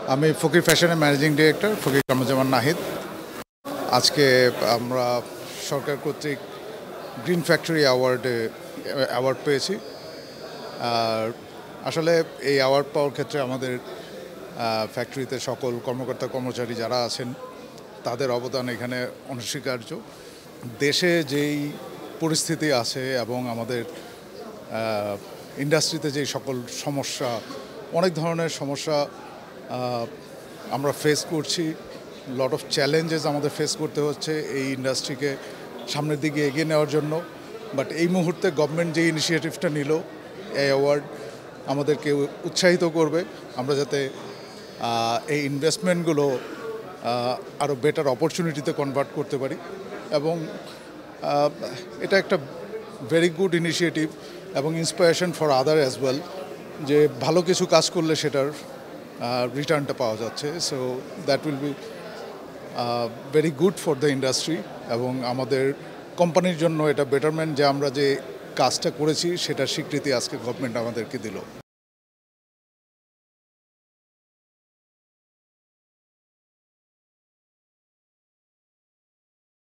আমি ফকির ফ্যাশনের managing director ফকির কামরুজ্জামান নাহিদ। আজকে আমরা সরকার কর্তৃক গ্রিন ফ্যাক্টরি অ্যাওয়ার্ড পেয়েছি। আর আসলে এই অ্যাওয়ার্ড পাওয়ার ক্ষেত্রে আমাদের ফ্যাক্টরিতে সকল কর্মকর্তা কর্মচারী যারা আছেন তাদের অবদান এখানে অনস্বীকার্য। দেশে যেই পরিস্থিতি আছে এবং আমাদের ইন্ডাস্ট্রিতে যেই সকল সমস্যা, অনেক ধরনের সমস্যা আমরা ফেস করছি, লট অফ চ্যালেঞ্জেস আমাদের ফেস করতে হচ্ছে এই ইন্ডাস্ট্রিকে সামনের দিকে এগিয়ে নেওয়ার জন্য। বাট এই মুহূর্তে গভর্নমেন্ট যে ইনিশিয়েটিভটা নিল, এই অ্যাওয়ার্ড আমাদেরকে উৎসাহিত করবে আমরা যাতে এই ইনভেস্টমেন্টগুলো আরও বেটার অপরচুনিটিতে কনভার্ট করতে পারি। এবং এটা একটা ভেরি গুড ইনিশিয়েটিভ এবং inspiration for other as well, যে ভালো কিছু কাজ করলে সেটার রিটার্নটা পাওয়া যাচ্ছে। So that will be very good for the industry এবং আমাদের কোম্পানির জন্য এটা বেটারমেন্ট যে আমরা যে কাজটা করেছি সেটার স্বীকৃতি আজকে গভর্নমেন্ট আমাদেরকে দিল।